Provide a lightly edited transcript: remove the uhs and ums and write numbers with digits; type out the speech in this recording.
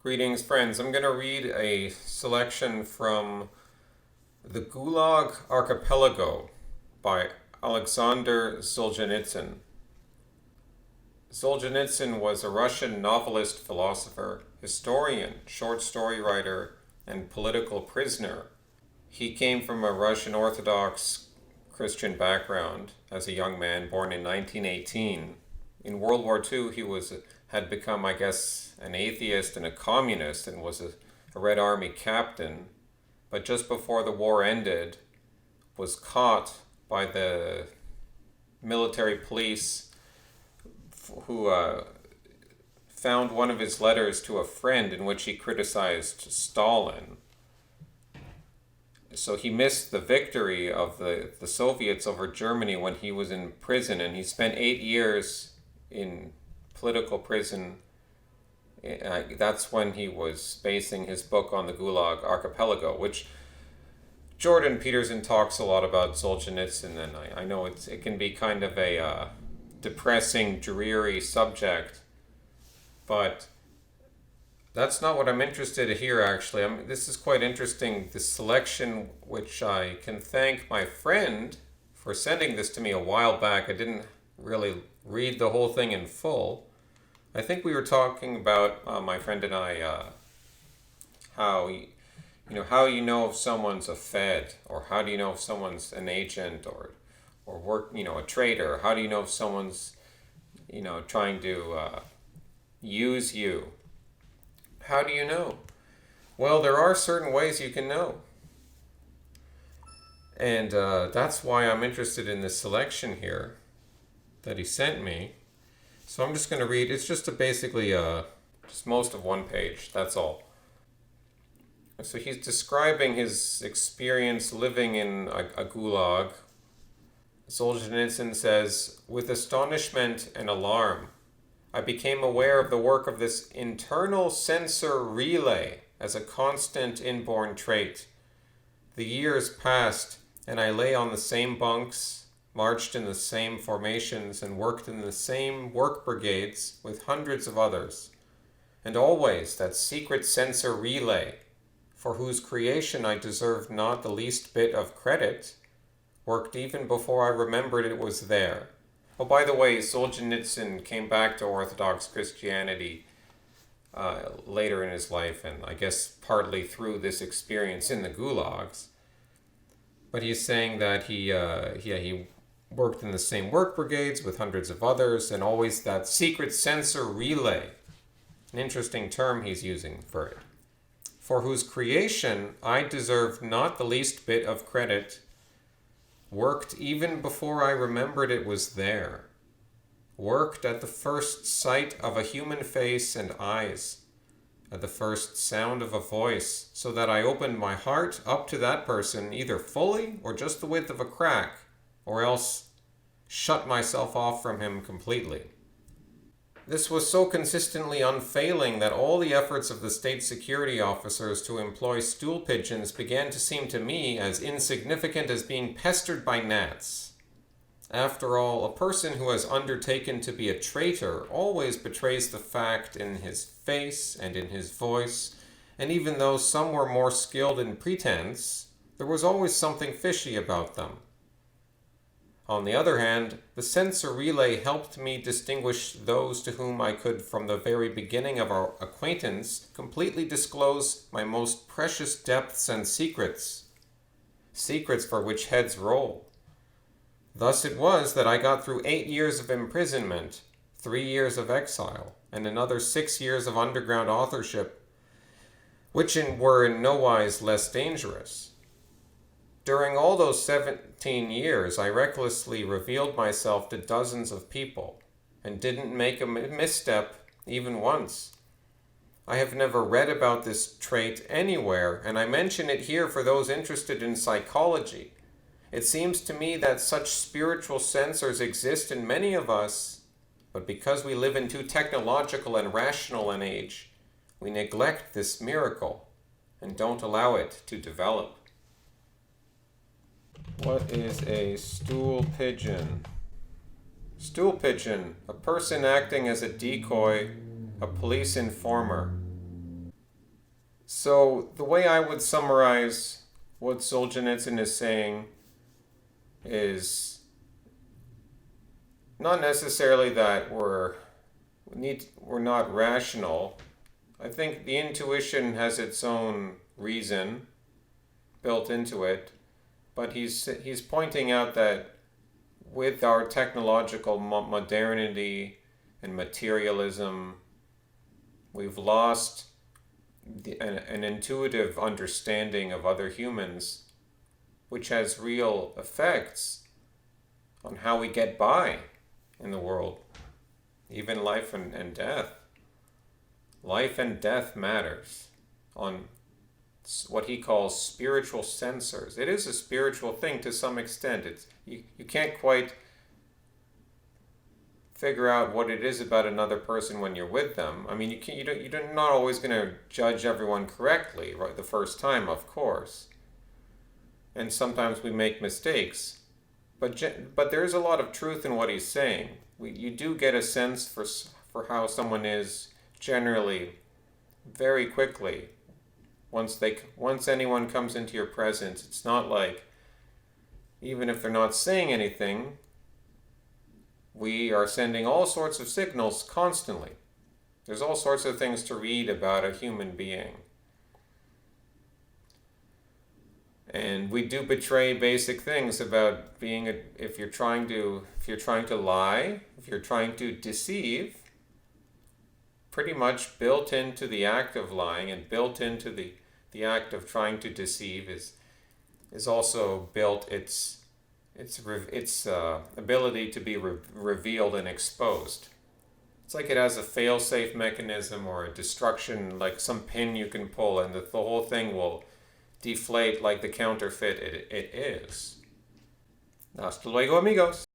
Greetings, friends. I'm going to read a selection from The Gulag Archipelago by Alexander Solzhenitsyn. Solzhenitsyn was a Russian novelist, philosopher, historian, short story writer, and political prisoner. He came from a Russian Orthodox Christian background as a young man born in 1918. In World War II, had become, I guess, an atheist and a communist and was a Red Army captain. But just before the war ended, was caught by the military police who found one of his letters to a friend in which he criticized Stalin. So he missed the victory of the Soviets over Germany when he was in prison, and he spent 8 years in political prison. That's when he was basing his book on the Gulag Archipelago, which Jordan Peterson talks a lot about Solzhenitsyn, and I know it can be kind of a depressing, dreary subject, but that's not what I'm interested in here, actually. This is quite interesting, this selection, which I can thank my friend for sending this to me a while back. I didn't really read the whole thing in full. I think we were talking about, my friend and I, how you know if someone's a Fed, or how do you know if someone's an agent, or a traitor? How do you know if someone's, trying to use you? How do you know? Well, there are certain ways you can know. And that's why I'm interested in this selection here that he sent me. So I'm just going to read. It's just basically just most of one page. That's all. So he's describing his experience living in a gulag. Solzhenitsyn says, "With astonishment and alarm, I became aware of the work of this internal censor relay as a constant inborn trait. The years passed, and I lay on the same bunks, marched in the same formations, and worked in the same work brigades with hundreds of others. And always that secret censor relay, for whose creation I deserved not the least bit of credit, worked even before I remembered it was there." Oh, by the way, Solzhenitsyn came back to Orthodox Christianity later in his life, and I guess partly through this experience in the gulags. But he's saying that he worked in the same work brigades with hundreds of others, and always that secret censor relay, an interesting term he's using for it, for whose creation I deserved not the least bit of credit, worked even before I remembered it was there, worked at the first sight of a human face and eyes, at the first sound of a voice, so that I opened my heart up to that person either fully or just the width of a crack, or else shut myself off from him completely. This was so consistently unfailing that all the efforts of the state security officers to employ stool pigeons began to seem to me as insignificant as being pestered by gnats. After all, a person who has undertaken to be a traitor always betrays the fact in his face and in his voice, and even though some were more skilled in pretense, there was always something fishy about them. On the other hand, the censor relay helped me distinguish those to whom I could, from the very beginning of our acquaintance, completely disclose my most precious depths and secrets for which heads roll. Thus it was that I got through 8 years of imprisonment, 3 years of exile, and another 6 years of underground authorship, which were in no wise less dangerous. During all those 17 years, I recklessly revealed myself to dozens of people, and didn't make a misstep even once. I have never read about this trait anywhere, and I mention it here for those interested in psychology. It seems to me that such spiritual censors exist in many of us, but because we live in too technological and rational an age, we neglect this miracle and don't allow it to develop. What is a stool pigeon? Stool pigeon, a person acting as a decoy, a police informer. So the way I would summarize what Solzhenitsyn is saying is not necessarily that we're not rational. I think the intuition has its own reason built into it, but he's pointing out that with our technological modernity and materialism, we've lost an intuitive understanding of other humans, which has real effects on how we get by in the world, even life and death. Life and death matters on what he calls spiritual sensors. It is a spiritual thing to some extent. You can't quite figure out what it is about another person when you're with them. I mean, you're not always going to judge everyone correctly, right, the first time, of course. And sometimes we make mistakes. But there is a lot of truth in what he's saying. You do get a sense for how someone is generally very quickly. Once anyone comes into your presence, it's not like, even if they're not saying anything, we are sending all sorts of signals constantly. There's all sorts of things to read about a human being. And we do betray basic things about being if you're trying to lie, if you're trying to deceive, pretty much built into the act of lying and built into the act of trying to deceive is also built its ability to be revealed and exposed. It's like it has a fail-safe mechanism or a destruction, like some pin you can pull, and the whole thing will deflate like the counterfeit it is. Hasta luego, amigos.